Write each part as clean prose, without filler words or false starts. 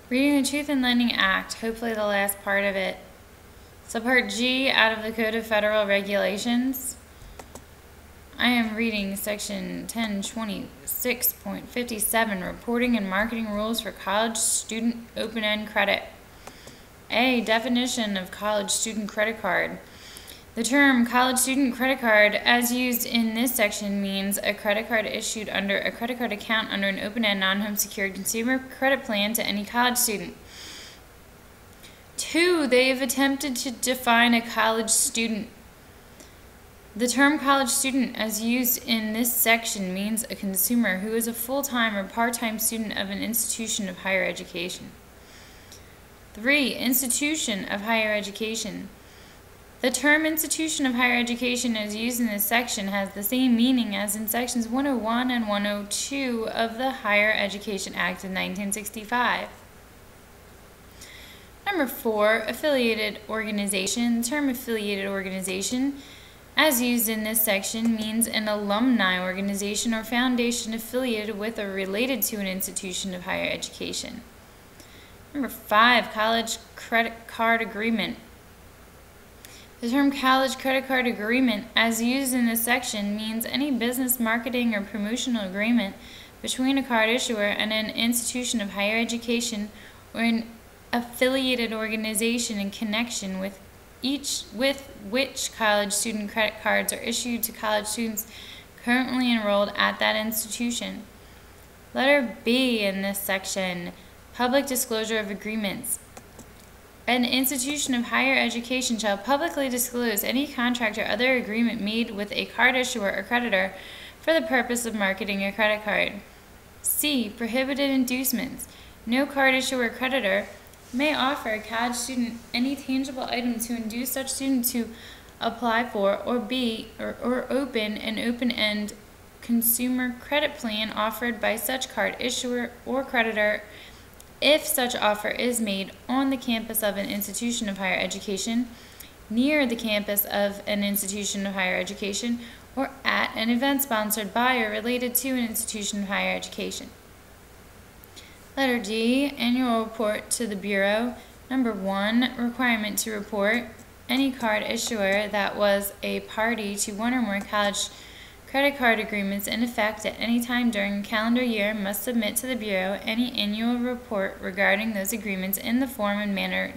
Reading the Truth in Lending Act, hopefully the last part of it. Subpart G out of the Code of Federal Regulations. I am reading section 1026.57, Reporting and Marketing Rules for College Student Open-End Credit. A. Definition of College Student Credit Card. The term college student credit card, as used in this section, means a credit card issued under a credit card account under an open-end, non-home secured consumer credit plan to any college student. 2. They have attempted to define a college student. The term college student, as used in this section, means a consumer who is a full-time or part-time student of an institution of higher education. 3. Institution of higher education. The term institution of higher education as used in this section has the same meaning as in sections 101 and 102 of the Higher Education Act of 1965. Number 4, affiliated organization. The term affiliated organization, as used in this section, means an alumni organization or foundation affiliated with or related to an institution of higher education. Number 5, college credit card agreement. The term college credit card agreement, as used in this section, means any business, marketing, or promotional agreement between a card issuer and an institution of higher education or an affiliated organization in connection with which college student credit cards are issued to college students currently enrolled at that institution. Letter B in this section, public disclosure of agreements. An institution of higher education shall publicly disclose any contract or other agreement made with a card issuer or creditor for the purpose of marketing a credit card. C. Prohibited inducements. No card issuer or creditor may offer a college student any tangible item to induce such student to apply for or open an open-end consumer credit plan offered by such card issuer or creditor if such offer is made on the campus of an institution of higher education, near the campus of an institution of higher education, or at an event sponsored by or related to an institution of higher education. Letter D, annual report to the Bureau. Number 1, requirement to report. Any card issuer that was a party to one or more college credit card agreements in effect at any time during a calendar year must submit to the Bureau any annual report regarding those agreements in the form and manner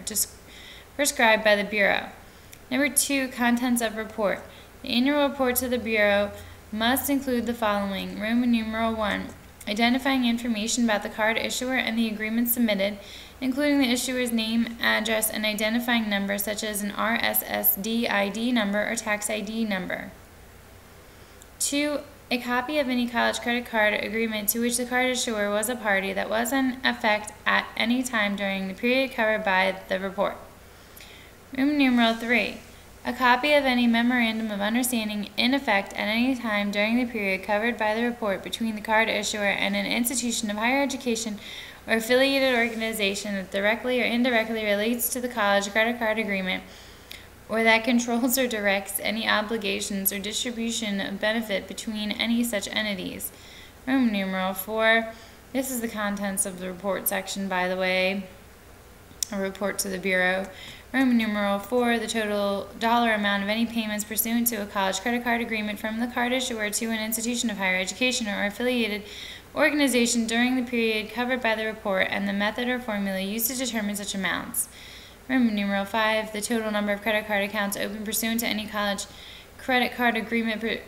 prescribed by the Bureau. Number 2, contents of report. The annual report to the Bureau must include the following. Roman numeral 1, identifying information about the card issuer and the agreements submitted, including the issuer's name, address, and identifying number such as an RSSD ID number or tax ID number. 2, a copy of any college credit card agreement to which the card issuer was a party that was in effect at any time during the period covered by the report. Roman numeral 3, a copy of any memorandum of understanding in effect at any time during the period covered by the report between the card issuer and an institution of higher education or affiliated organization that directly or indirectly relates to the college credit card agreement, or that controls or directs any obligations or distribution of benefit between any such entities. Roman numeral 4, this is the contents of the report section, by the way, a report to the Bureau. Roman numeral 4, the total dollar amount of any payments pursuant to a college credit card agreement from the card issuer to an institution of higher education or affiliated organization during the period covered by the report, and the method or formula used to determine such amounts. Roman numeral 5, the total number of credit card accounts open pursuant to any college credit card agreement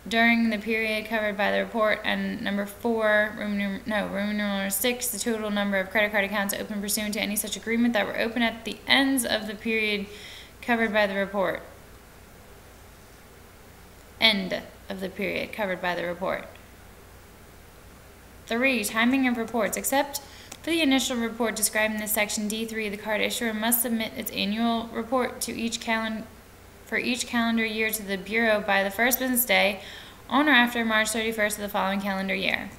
during the period covered by the report. And number 4, Roman numeral 6, the total number of credit card accounts open pursuant to any such agreement that were open at the ends of the period covered by the report. End of the period covered by the report. 3, timing of reports. Except for the initial report described in this section D3, the card issuer must submit its annual report for each calendar year to the Bureau by the first business day on or after March 31st of the following calendar year.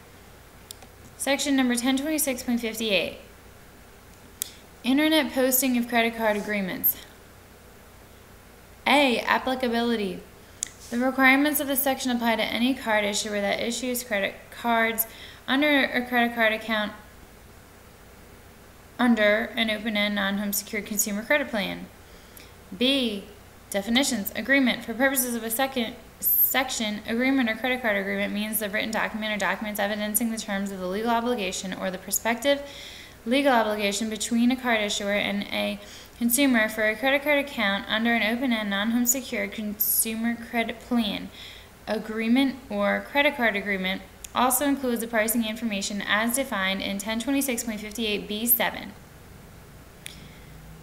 Section number 1026.58, Internet posting of credit card agreements. A, applicability. The requirements of this section apply to any card issuer that issues credit cards under a credit card account under an open-end non-home secured consumer credit plan. B. Definitions. Agreement. For purposes of a second section, agreement or credit card agreement means the written document or documents evidencing the terms of the legal obligation or the prospective legal obligation between a card issuer and a consumer for a credit card account under an open-end non-home secured consumer credit plan. Agreement or credit card agreement also includes the pricing information as defined in 1026.58b7.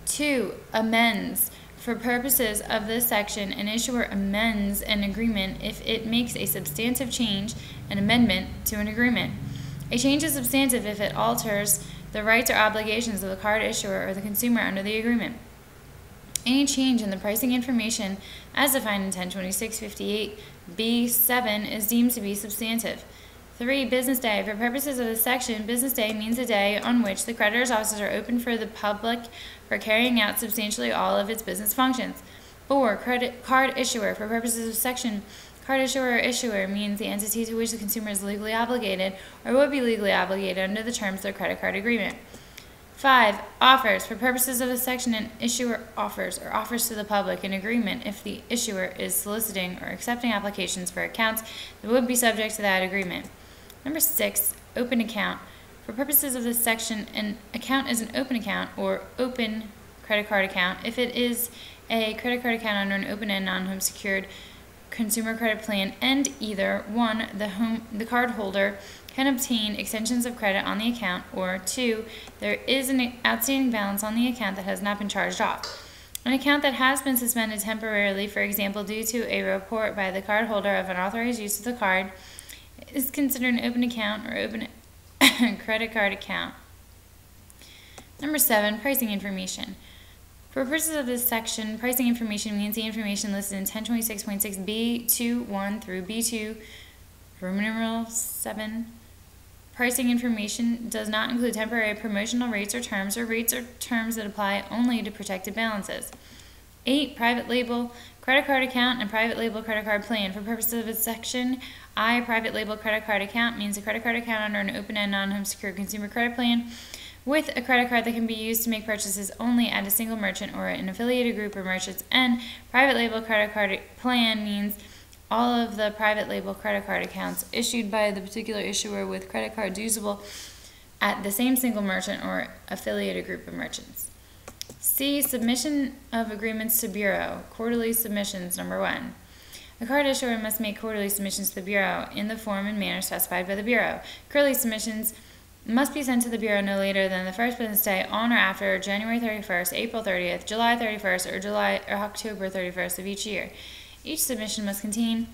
2. Amends. For purposes of this section, an issuer amends an agreement if it makes a substantive change, an amendment, to an agreement. A change is substantive if it alters the rights or obligations of the card issuer or the consumer under the agreement. Any change in the pricing information as defined in 1026.58b7 is deemed to be substantive. 3. Business day. For purposes of this section, business day means a day on which the creditor's offices are open for the public for carrying out substantially all of its business functions. 4. Card issuer. For purposes of section, card issuer or issuer means the entity to which the consumer is legally obligated or would be legally obligated under the terms of their credit card agreement. 5. Offers. For purposes of this section, an issuer offers or offers to the public an agreement if the issuer is soliciting or accepting applications for accounts that would be subject to that agreement. Number 6. Open account. For purposes of this section, an account is an open account or open credit card account if it is a credit card account under an open-end non-home secured consumer credit plan and either 1. The card holder can obtain extensions of credit on the account, or 2. There is an outstanding balance on the account that has not been charged off. An account that has been suspended temporarily, for example, due to a report by the card holder of unauthorized use of the card, is considered an open account or open credit card account. Number 7. Pricing information. For purposes of this section, pricing information means the information listed in 1026.6b2(1) through b2, Roman numeral 7. Pricing information does not include temporary promotional rates or terms that apply only to protected balances. 8. Private label credit card account and private label credit card plan. For purposes of this section, private label credit card account means a credit card account under an open-end non-home secured consumer credit plan with a credit card that can be used to make purchases only at a single merchant or an affiliated group of merchants. And private label credit card plan means all of the private label credit card accounts issued by the particular issuer with credit cards usable at the same single merchant or affiliated group of merchants. C. Submission of agreements to Bureau. Quarterly submissions. Number 1. A card issuer must make quarterly submissions to the Bureau in the form and manner specified by the Bureau. Quarterly submissions must be sent to the Bureau no later than the first business day on or after January 31st, April 30th, July 31st, or October 31st of each year. Each submission must contain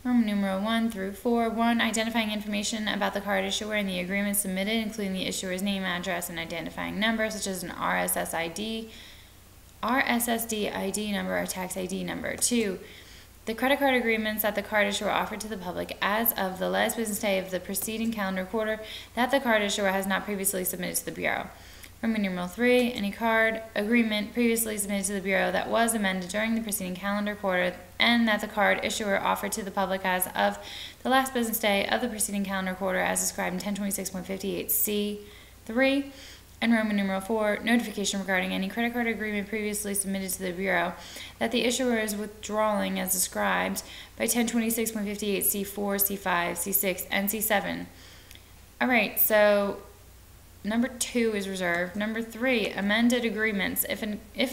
Roman numeral 1 through 4. 1. Identifying information about the card issuer and the agreement submitted, including the issuer's name, address, and identifying number, such as an RSSD ID number, or tax ID number. 2. The credit card agreements that the card issuer offered to the public as of the last business day of the preceding calendar quarter that the card issuer has not previously submitted to the Bureau. Roman numeral 3. Any card agreement previously submitted to the Bureau that was amended during the preceding calendar quarter and that the card issuer offered to the public as of the last business day of the preceding calendar quarter as described in 1026.58c3. And Roman numeral 4, notification regarding any credit card agreement previously submitted to the Bureau that the issuer is withdrawing as described by 1026.58c4, c5, c6, and c7. All right, so number 2 is reserved. Number 3, amended agreements. If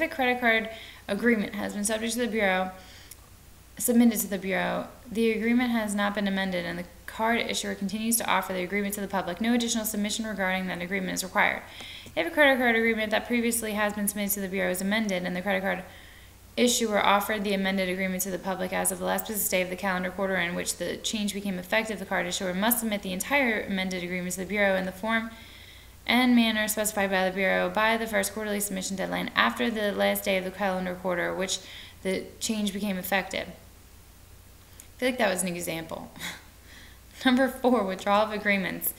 a credit card agreement has been subject to the Bureau, submitted to the Bureau, the agreement has not been amended and the card issuer continues to offer the agreement to the public, no additional submission regarding that agreement is required. If a credit card agreement that previously has been submitted to the Bureau is amended and the credit card issuer offered the amended agreement to the public as of the last business day of the calendar quarter in which the change became effective, the card issuer must submit the entire amended agreement to the Bureau in the form and manner specified by the Bureau by the first quarterly submission deadline after the last day of the calendar quarter which the change became effective. I feel like that was an example. Number 4, withdrawal of agreements.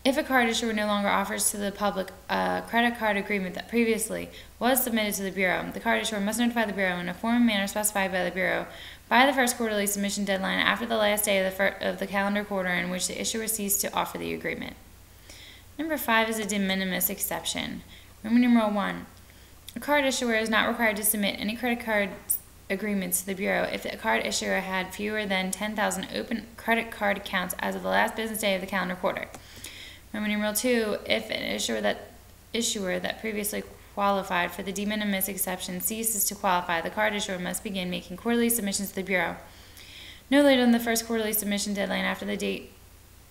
If a card issuer no longer offers to the public a credit card agreement that previously was submitted to the Bureau, the card issuer must notify the Bureau in a form and manner specified by the Bureau by the first quarterly submission deadline after the last day of the calendar quarter in which the issuer ceased to offer the agreement. Number 5 is a de minimis exception. Roman numeral 1. A card issuer is not required to submit any credit card agreements to the Bureau if the card issuer had fewer than 10,000 open credit card accounts as of the last business day of the calendar quarter. Roman numeral 2. If an issuer that previously qualified for the de minimis exception ceases to qualify, the card issuer must begin making quarterly submissions to the Bureau no later than the first quarterly submission deadline after the date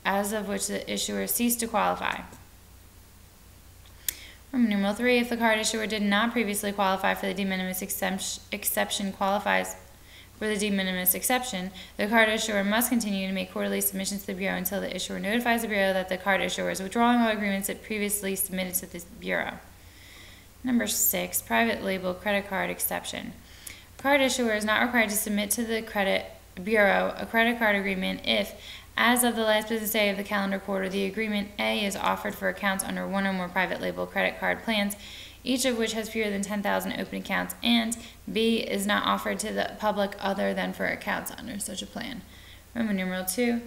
as of which the issuer ceased to qualify. Roman numeral 3. If the card issuer did not previously qualify for the de minimis exception qualifies for the de minimis exception, the card issuer must continue to make quarterly submissions to the Bureau until the issuer notifies the Bureau that the card issuer is withdrawing all agreements it previously submitted to the Bureau. Number 6. Private label credit card exception. A card issuer is not required to submit to the credit Bureau a credit card agreement if, as of the last business day of the calendar quarter, the agreement A is offered for accounts under one or more private label credit card plans, each of which has fewer than 10,000 open accounts, and B is not offered to the public other than for accounts under such a plan. Roman numeral 2.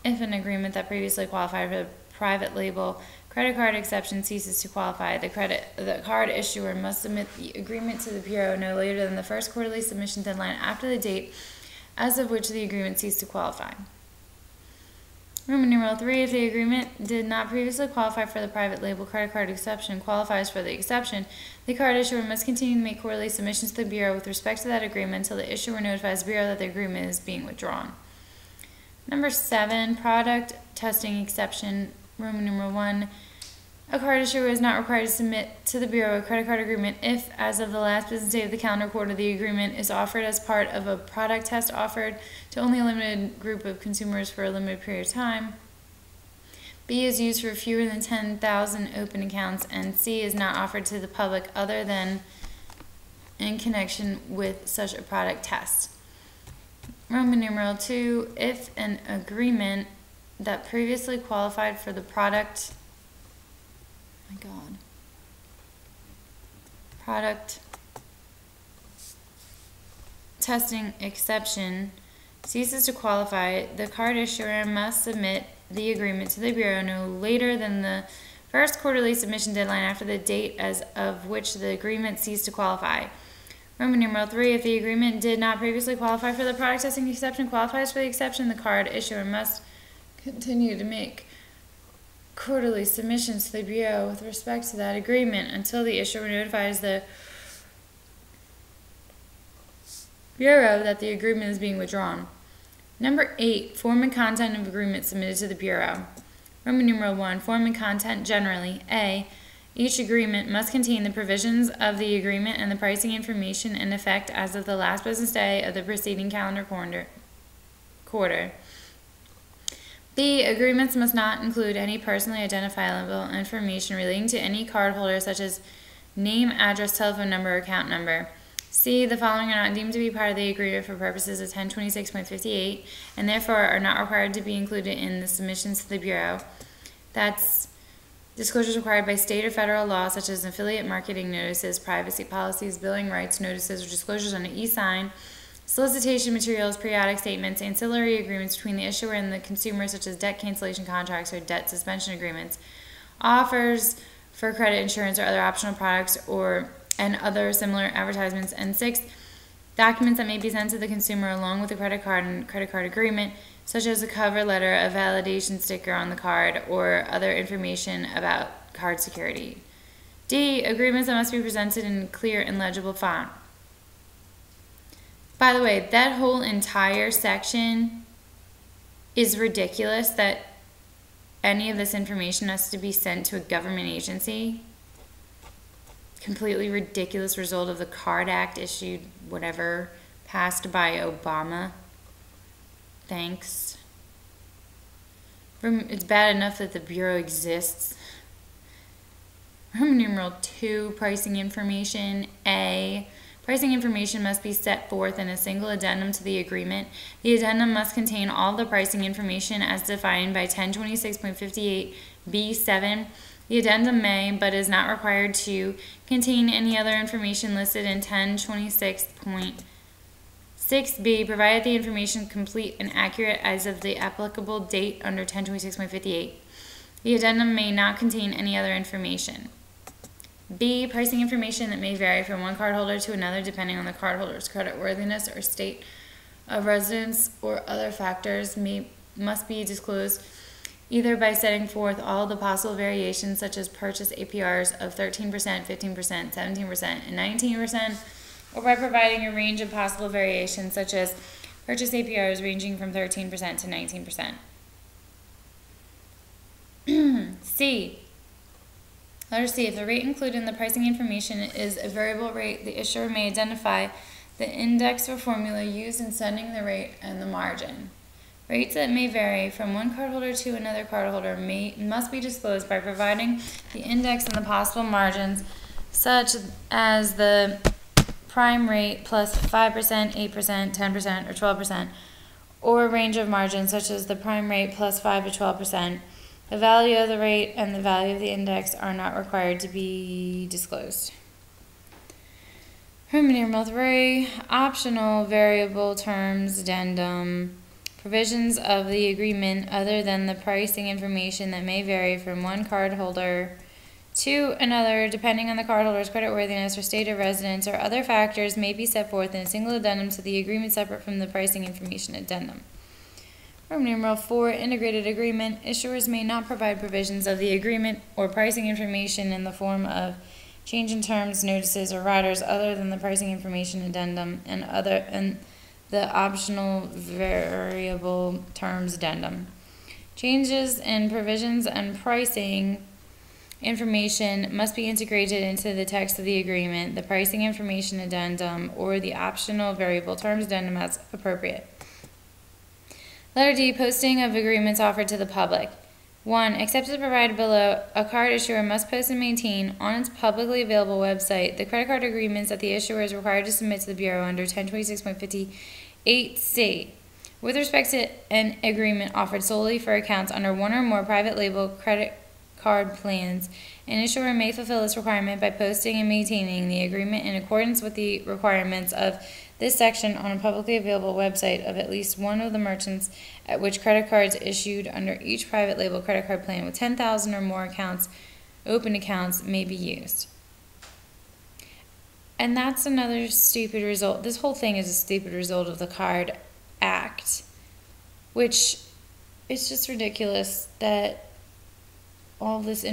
If an agreement that previously qualified for the private label credit card exception ceases to qualify, the card issuer must submit the agreement to the Bureau no later than the first quarterly submission deadline after the date as of which the agreement ceased to qualify. Roman numeral 3. If the agreement did not previously qualify for the private label credit card exception qualifies for the exception, the card issuer must continue to make quarterly submissions to the Bureau with respect to that agreement until the issuer notifies the Bureau that the agreement is being withdrawn. Number 7. Product testing exception. Roman numeral 1. A card issuer is not required to submit to the Bureau a credit card agreement if, as of the last business day of the calendar quarter, the agreement is offered as part of a product test offered to only a limited group of consumers for a limited period of time. B is used for fewer than 10,000 open accounts, and C is not offered to the public other than in connection with such a product test. Roman numeral 2. If an agreement that previously qualified for the product testing exception ceases to qualify, the card issuer must submit the agreement to the Bureau no later than the first quarterly submission deadline after the date as of which the agreement ceased to qualify. Roman numeral 3. If the agreement did not previously qualify for the product testing exception qualifies for the exception, the card issuer must continue to make quarterly submissions to the Bureau with respect to that agreement until the issuer notifies the Bureau that the agreement is being withdrawn. Number 8. Form and content of agreement submitted to the Bureau. Roman numeral 1. Form and content generally. A. Each agreement must contain the provisions of the agreement and the pricing information in effect as of the last business day of the preceding calendar quarter. B. Agreements must not include any personally identifiable information relating to any cardholder, such as name, address, telephone number, or account number. C. The following are not deemed to be part of the agreement for purposes of 1026.58 and therefore are not required to be included in the submissions to the Bureau. That's disclosures required by state or federal law, such as affiliate marketing notices, privacy policies, billing rights notices, or disclosures on an e-sign, solicitation materials, periodic statements, ancillary agreements between the issuer and the consumer, such as debt cancellation contracts or debt suspension agreements, offers for credit insurance or other optional products, and other similar advertisements. And 6, documents that may be sent to the consumer along with the credit card and credit card agreement, such as a cover letter, a validation sticker on the card, or other information about card security. D. Agreements that must be presented in clear and legible font. By the way, that whole entire section is ridiculous, that any of this information has to be sent to a government agency. Completely ridiculous result of the Card Act issued, whatever, passed by Obama. Thanks. It's bad enough that the Bureau exists. Roman numeral 2, pricing information. A. Pricing information must be set forth in a single addendum to the agreement. The addendum must contain all the pricing information as defined by 1026.58b7. The addendum may, but is not required to, contain any other information listed in 1026.6b, provided the information complete and accurate as of the applicable date under 1026.58. The addendum may not contain any other information. B. Pricing information that may vary from one cardholder to another depending on the cardholder's creditworthiness or state of residence or other factors must be disclosed either by setting forth all the possible variations such as purchase APRs of 13%, 15%, 17%, and 19%, or by providing a range of possible variations such as purchase APRs ranging from 13% to 19%. C. Letter C. If the rate included in the pricing information is a variable rate, the issuer may identify the index or formula used in setting the rate and the margin. Rates that may vary from one cardholder to another cardholder must be disclosed by providing the index and the possible margins, such as the prime rate plus 5%, 8%, 10%, or 12%, or a range of margins such as the prime rate plus 5 to 12%. The value of the rate and the value of the index are not required to be disclosed. Roman numeral 3, optional variable terms addendum. Provisions of the agreement other than the pricing information that may vary from one cardholder to another depending on the cardholder's creditworthiness or state of residence or other factors may be set forth in a single addendum to the agreement separate from the pricing information addendum. Roman numeral 4, integrated agreement. Issuers may not provide provisions of the agreement or pricing information in the form of change in terms, notices, or riders other than the pricing information addendum and the optional variable terms addendum. Changes in provisions and pricing information must be integrated into the text of the agreement, the pricing information addendum, or the optional variable terms addendum as appropriate. Letter D. Posting of agreements offered to the public. 1. Except as provided below, a card issuer must post and maintain on its publicly available website the credit card agreements that the issuer is required to submit to the Bureau under 1026.58C. With respect to an agreement offered solely for accounts under one or more private label credit card plans, an issuer may fulfill this requirement by posting and maintaining the agreement in accordance with the requirements of this section on a publicly available website of at least one of the merchants at which credit cards issued under each private label credit card plan with 10,000 or more open accounts may be used. And that's another stupid result. This whole thing is a stupid result of the Card Act, which is just ridiculous that all of this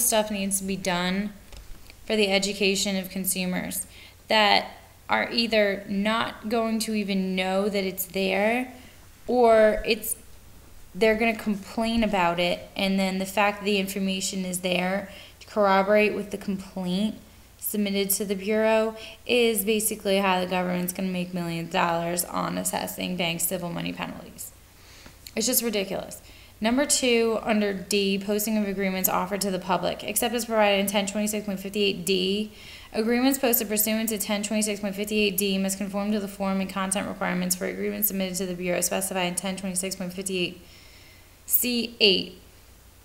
stuff needs to be done for the education of consumers that are either not going to even know that it's there, or they're going to complain about it, and then the fact that the information is there to corroborate with the complaint submitted to the Bureau is basically how the government's going to make millions of dollars on assessing bank civil money penalties. It's just ridiculous. Number 2, under D, posting of agreements offered to the public. Except as provided in 1026.58D, agreements posted pursuant to 1026.58D must conform to the form and content requirements for agreements submitted to the Bureau specified in 1026.58C8.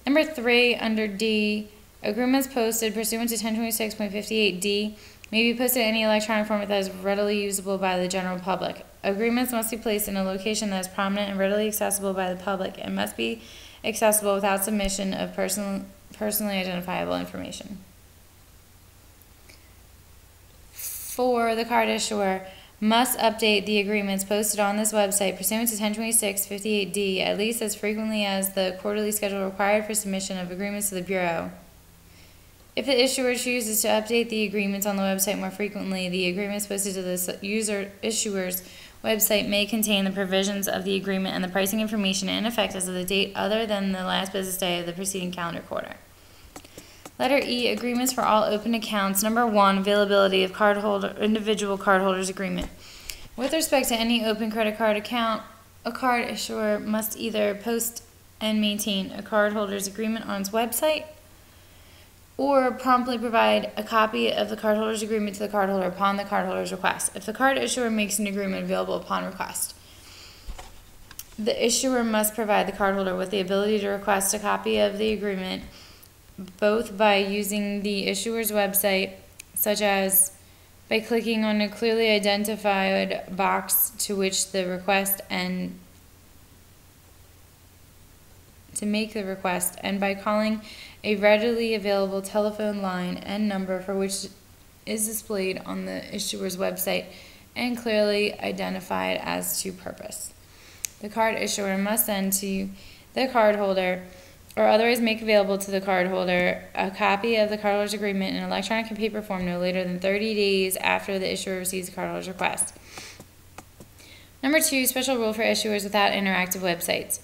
Number 3, under D, agreements posted pursuant to 1026.58D may be posted in any electronic format that is readily usable by the general public. Agreements must be placed in a location that is prominent and readily accessible by the public and must be accessible without submission of personally identifiable information. 4. The card issuer must update the agreements posted on this website pursuant to 1026.58D at least as frequently as the quarterly schedule required for submission of agreements to the Bureau. If the issuer chooses to update the agreements on the website more frequently, the agreements posted to the issuer's website may contain the provisions of the agreement and the pricing information in effect as of the date other than the last business day of the preceding calendar quarter. Letter E, agreements for all open accounts. Number 1, availability of individual cardholders agreement. With respect to any open credit card account, a card issuer must either post and maintain a cardholder's agreement on its website or promptly provide a copy of the cardholder's agreement to the cardholder upon the cardholder's request, if the card issuer makes an agreement available upon request. The issuer must provide the cardholder with the ability to request a copy of the agreement both by using the issuer's website, such as by clicking on a clearly identified box to which the request and to make the request and by calling a readily available telephone line and number for which is displayed on the issuer's website and clearly identified as to purpose. The card issuer must send to the cardholder or otherwise make available to the cardholder a copy of the cardholder's agreement in electronic and paper form no later than 30 days after the issuer receives the cardholder's request. Number 2, special rule for issuers without interactive websites.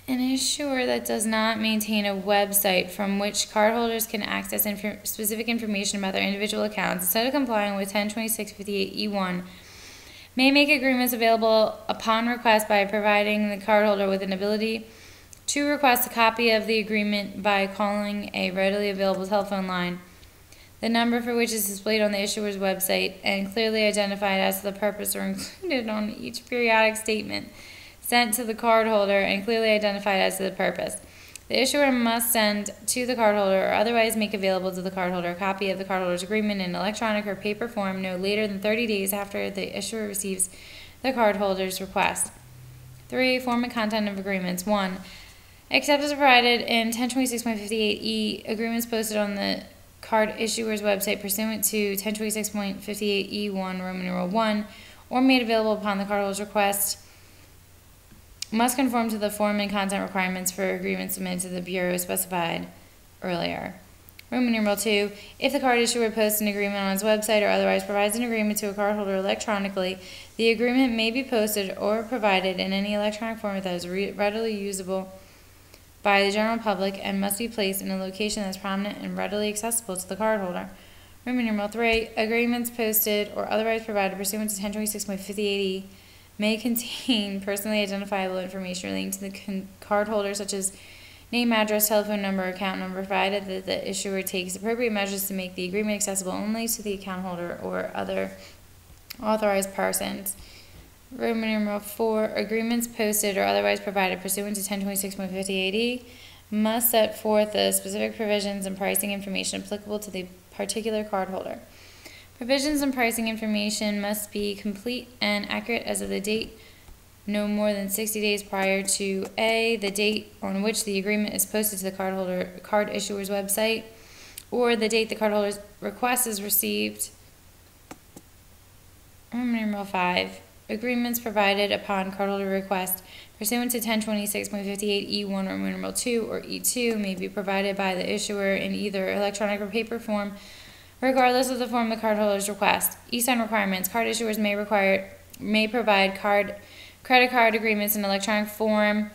An issuer that does not maintain a website from which cardholders can access specific information about their individual accounts instead of complying with 102658E1 may make agreements available upon request by providing the cardholder with an ability to request a copy of the agreement by calling a readily available telephone line, the number for which is displayed on the issuer's website and clearly identified as to the purpose or included on each periodic statement sent to the cardholder and clearly identified as to the purpose. The issuer must send to the cardholder or otherwise make available to the cardholder a copy of the cardholder's agreement in electronic or paper form no later than 30 days after the issuer receives the cardholder's request. 3. Form and content of agreements. 1. Except as provided in 1026.58E, agreements posted on the card issuer's website pursuant to 1026.58E1 Roman numeral 1 or made available upon the cardholder's request must conform to the form and content requirements for agreements submitted to the Bureau specified earlier. Roman numeral 2, if the card issuer posts an agreement on its website or otherwise provides an agreement to a cardholder electronically, the agreement may be posted or provided in any electronic format that is readily usable by the general public and must be placed in a location that is prominent and readily accessible to the cardholder. Roman numeral 3, agreements posted or otherwise provided pursuant to 1026.58E may contain personally identifiable information relating to the cardholder, such as name, address, telephone number, account number, provided that the issuer takes appropriate measures to make the agreement accessible only to the account holder or other authorized persons. Roman numeral 4, agreements posted or otherwise provided pursuant to 1026.58E must set forth the specific provisions and pricing information applicable to the particular cardholder. Provisions and pricing information must be complete and accurate as of the date no more than 60 days prior to A, the date on which the agreement is posted to the card issuer's website, or the date the cardholder's request is received. Roman numeral 5, agreements provided upon cardholder request pursuant to 1026.58E1 Roman numeral 2 or E2 may be provided by the issuer in either electronic or paper form, regardless of the form of the cardholder's request. E-sign requirements. Card issuers may provide credit card agreements in electronic form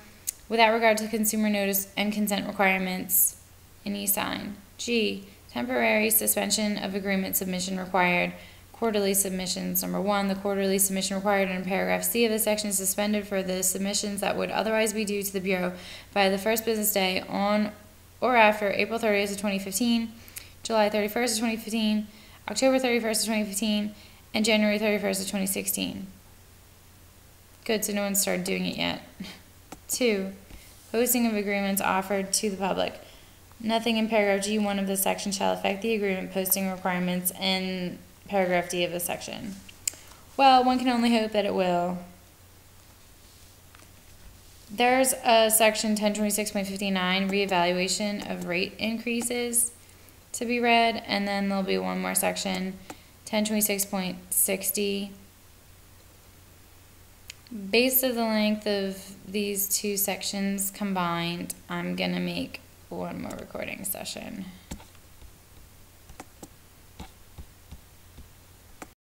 without regard to consumer notice and consent requirements in e-sign. G. Temporary suspension of agreement submission required. Quarterly submissions. Number 1, the quarterly submission required in paragraph C of this section is suspended for the submissions that would otherwise be due to the Bureau by the first business day on or after April 30th of 2015, July 31st of 2015, October 31st of 2015, and January 31st of 2016. Good, so no one started doing it yet. 2. Posting of agreements offered to the public. Nothing in paragraph G1 of this section shall affect the agreement posting requirements in paragraph D of this section. Well, one can only hope that it will. There's a section 1026.59, reevaluation of rate increases, to be read, and then there'll be one more section, 1026.60. Based on the length of these two sections combined, I'm going to make one more recording session.